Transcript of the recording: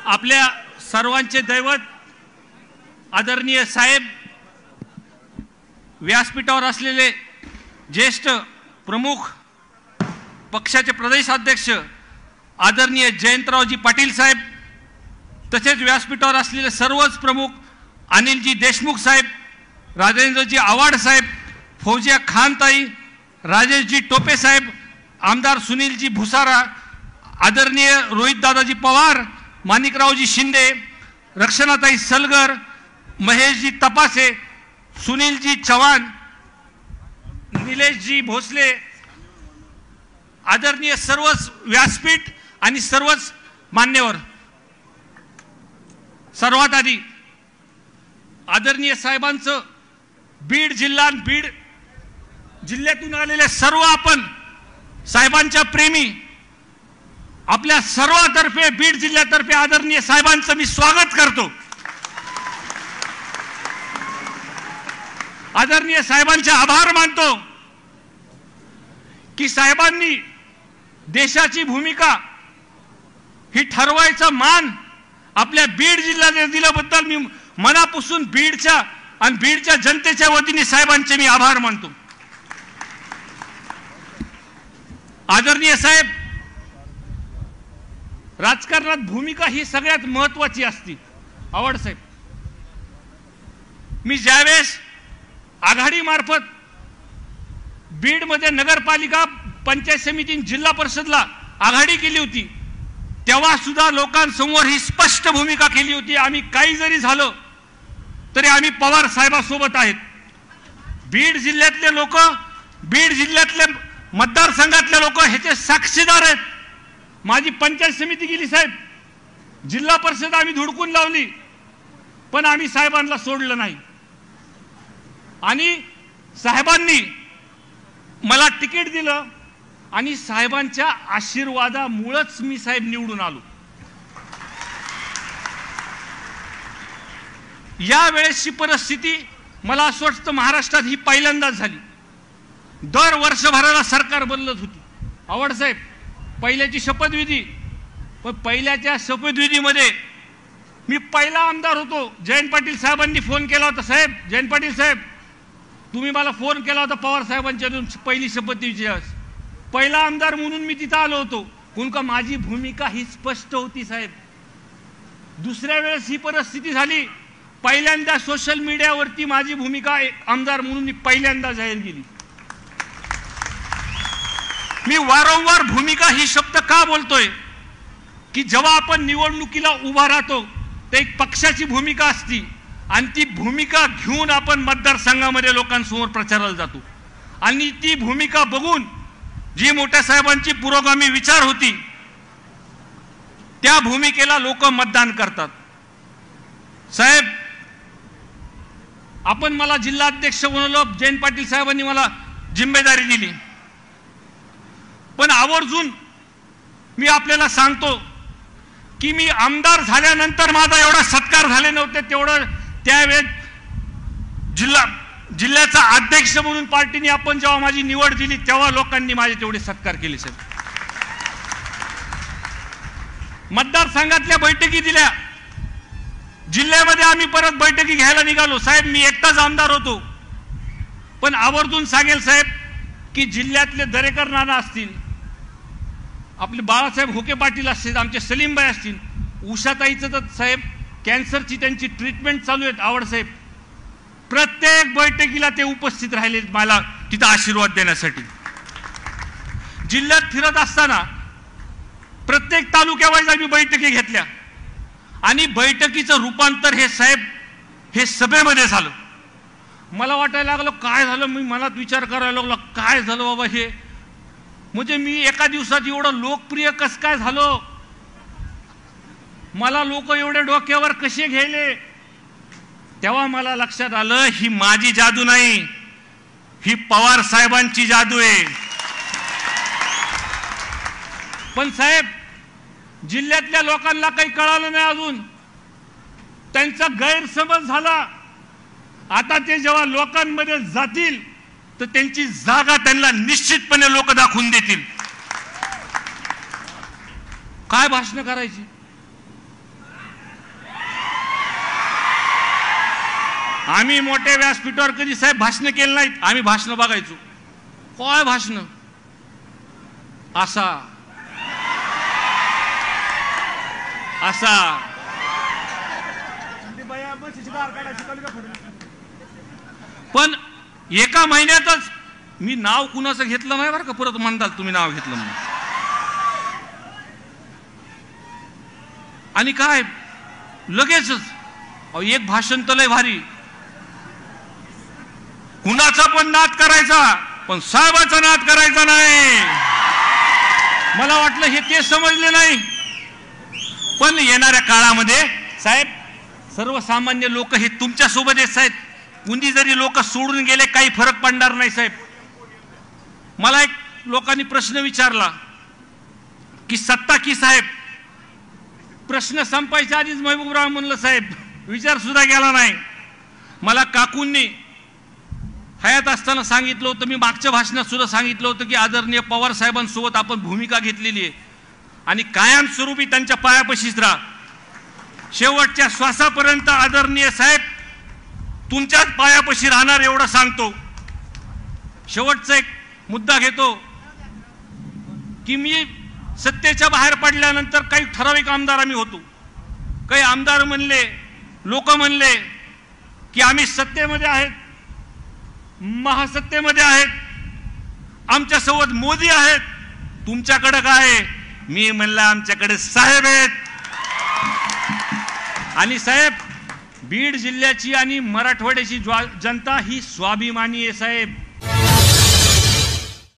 आपल्या सर्वांचे दैवत आदरणीय साहेब, व्यासपीठावर असलेले ज्येष्ठ प्रमुख, पक्षाचे प्रदेशाध्यक्ष आदरणीय जयंतरावजी पाटील साहेब, तसेच व्यासपीठावर असलेले सर्वच प्रमुख अनिलजी देशमुख साहेब, राजेंद्रजी आवाड साहेब, फौजिया खानताई, राजेशजी टोपे साहेब, आमदार सुनीलजी भुसारा, आदरणीय रोहित दादाजी पवार, माणिकरावजी शिंदे, रक्षणाताई सलगर, महेशजी तपासे, सुनीलजी चव्हाण, निलेशजी भोसले, आदरणीय सर्वच व्यासपीठ आणि सर्वच मान्यवर, सर्वात आधी आदरणीय साहेबांचं बीड जिल्हा, बीड जिल्ह्यातून आलेले सर्व आपण साहेबांच्या प्रेमी, आपल्या सर्वातर्फे बीड जिल्ह्यातर्फे आदरणीय साहेबांचं मी स्वागत करतो। आदरणीय साहेबांचे आभार मानतो की साहेबांनी देशाची भूमिका ही ठरवायचा मान आपल्या बीड जिल्ह्याने दिल्याबद्दल मी मनापासून बीडच्या आणि बीडच्या जनतेच्या वतीने साहेबांचे मी आभार मानतो। आदरणीय साहेब, राजकारणात भूमिका ही सगळ्यात महत्त्वाची असते। आवड साहेब, मी ज्यावेळेस आघाडी मार्फत बीड मध्ये नगरपालिका, पंचायत समिती, जिल्हा परिषदला आघाडी केली होती, तेव्हा सुद्धा लोकांसमोर ही स्पष्ट भूमिका केली होती, आम्ही काही जरी झालो तरी आम्ही पवार साहेबांसोबत आहेत। बीड जिल्ह्यातले लोक, बीड जिल्ह्यातले मतदारसंघातले लोक ह्याचे साक्षीदार आहेत। माझी पंचायत समिती गेली साहेब, जिल्हा परिषद आम्ही धुडकून लावली, पण आम्ही साहेबांना सोडलं नाही आणि साहेबांनी मला तिकीट दिलं आणि साहेबांच्या आशीर्वादामुळेच मी साहेब निवडून आलो। या वेळेसची परिस्थिती मला असं वाटतं महाराष्ट्रात ही पहिल्यांदाच झाली। दर वर्षभराला सरकार बदलत होती। आवड साहेब, पहिल्याची शपथविधी, पण पहिल्याच्या शपथविधीमध्ये मी पहिला आमदार होतो। जयंत पाटील साहेबांनी फोन केला होता, साहेब जयंत पाटील साहेब तुम्ही मला फोन केला होता पवार साहेबांच्या पहिली शपथविधीची, पहिला आमदार म्हणून मी तिथं आलो होतो, कारण का माझी भूमिका ही स्पष्ट होती साहेब। दुसऱ्या वेळेस ही परिस्थिती झाली, पहिल्यांदा सोशल मीडियावरती माझी भूमिका एक आमदार म्हणून मी पहिल्यांदा जाहीर केली। मी वारंवार भूमिका ही शब्द का बोलतोय की जेव्हा आपण निवडणुकीला उभा राहतो तर एक पक्षाची भूमिका असती आणि ती भूमिका घेऊन आपण मतदारसंघामध्ये लोकांसमोर प्रचाराला जातो आणि ती भूमिका बघून जी मोठ्या साहेबांची पुरोगामी विचार होती त्या भूमिकेला लोक मतदान करतात। साहेब, आपण मला जिल्हाध्यक्ष बनवलं, जयंत पाटील साहेबांनी मला जिम्मेदारी दिली, पण आवर्जून मी आपल्याला सांगतो की मी आमदार झाल्यानंतर माझा एवढा सत्कार झाले नव्हते तेवढं त्यावेळेस जिल्ह्याचा अध्यक्ष म्हणून पार्टीने आपण जेव्हा माझी निवड दिली तेव्हा लोकांनी माझे तेवढे सत्कार केले साहेब। मतदारसंघातल्या बैठकी दिल्या, जिल्ह्यामध्ये आम्ही परत बैठकी घ्यायला निघालो साहेब। मी एकटाच आमदार होतो, पण आवर्जून सांगेल साहेब की जिल्ह्यातले दरेकर नाना असतील, आपले बाळासाहेब होके पाटील असतील, आमचे सलीमबाई असतील, उषाताईचं तर साहेब कॅन्सरची त्यांची ट्रीटमेंट चालू आहे। आवड साहेब, प्रत्येक बैठकीला ते उपस्थित राहिले मला तिथं आशीर्वाद देण्यासाठी। जिल्ह्यात फिरत असताना प्रत्येक तालुक्यावाईज आम्ही बैठकी घेतल्या आणि बैठकीचं रूपांतर हे साहेब हे सभेमध्ये झालं। मला वाटायला लागलं काय झालं, मी मनात विचार करायला लागलो काय झालं बाबा हे, म्हणजे मी एका दिवसात एवढं लोकप्रिय कसं काय झालो, मला लोक एवढे डोक्यावर कसे घ्यायले, तेव्हा मला लक्षात आलं ही माझी जादू नाही, ही पवार साहेबांची जादू आहे। पण साहेब, जिल्ह्यातल्या लोकांना काही कळालं नाही अजून, त्यांचा गैरसमज झाला। आता ते जेव्हा लोकांमध्ये जातील तर त्यांची जागा त्यांना निश्चितपणे लोक दाखवून देतील। काय भाषण करायची, आम्ही मोठ्या व्यासपीठावर कधी साहेब भाषण केली नाहीत, आम्ही भाषण बघायचो. काय भाषण असा असा पण एका महिन्यातच मी नाव कुणाचं घेतलं नाही बरं का, परत म्हणताल तुम्ही नाव घेतलं म्हणून. आणि काय लगेचच एक भाषण तर लय भारी, कुणाचा पण नाद करायचा पण साहेबाचा नाद करायचा नाही. मला वाटलं हे ते समजले नाही. पण येणाऱ्या काळामध्ये साहेब सर्वसामान्य लोक हे तुमच्या सोबत आहेत साहेब. कुणी जरी लोक सोडून गेले काही फरक पडणार नाही साहेब. मला एक लोकांनी प्रश्न विचारला की सत्ता की साहेब. प्रश्न संपायच्या आधीच महबूबराव म्हणलं साहेब विचार सुद्धा गेला नाही. मला काकूंनी हयात असताना सांगितलं होतं, मी मागच्या भाषणात सुद्धा सांगितलं होतं की आदरणीय पवार साहेबांसोबत आपण भूमिका घेतलेली आहे आणि कायमस्वरूपी त्यांच्या पायापाशीच राहा. शेवटच्या श्वासापर्यंत आदरणीय साहेब तुमच्याच पायापाशी राहणार एवढं सांगतो. शेवटचा एक मुद्दा घेतो की मी सत्तेच्या बाहेर पडल्यानंतर काही ठराविक आमदार आम्ही होतो. काही आमदार म्हणले, लोक म्हणले की आम्ही सत्तेमध्ये आहेत, महासत्तेमध्ये आहेत, आमच्यासोबत मोदी आहेत, तुमच्याकडे काय. मी म्हणलं आमच्याकडे साहेब आहेत. आणि साहेब बीड जिल्ह्याची आणि मराठवाड्याची जनता ही स्वाभिमानी आहे साहेब.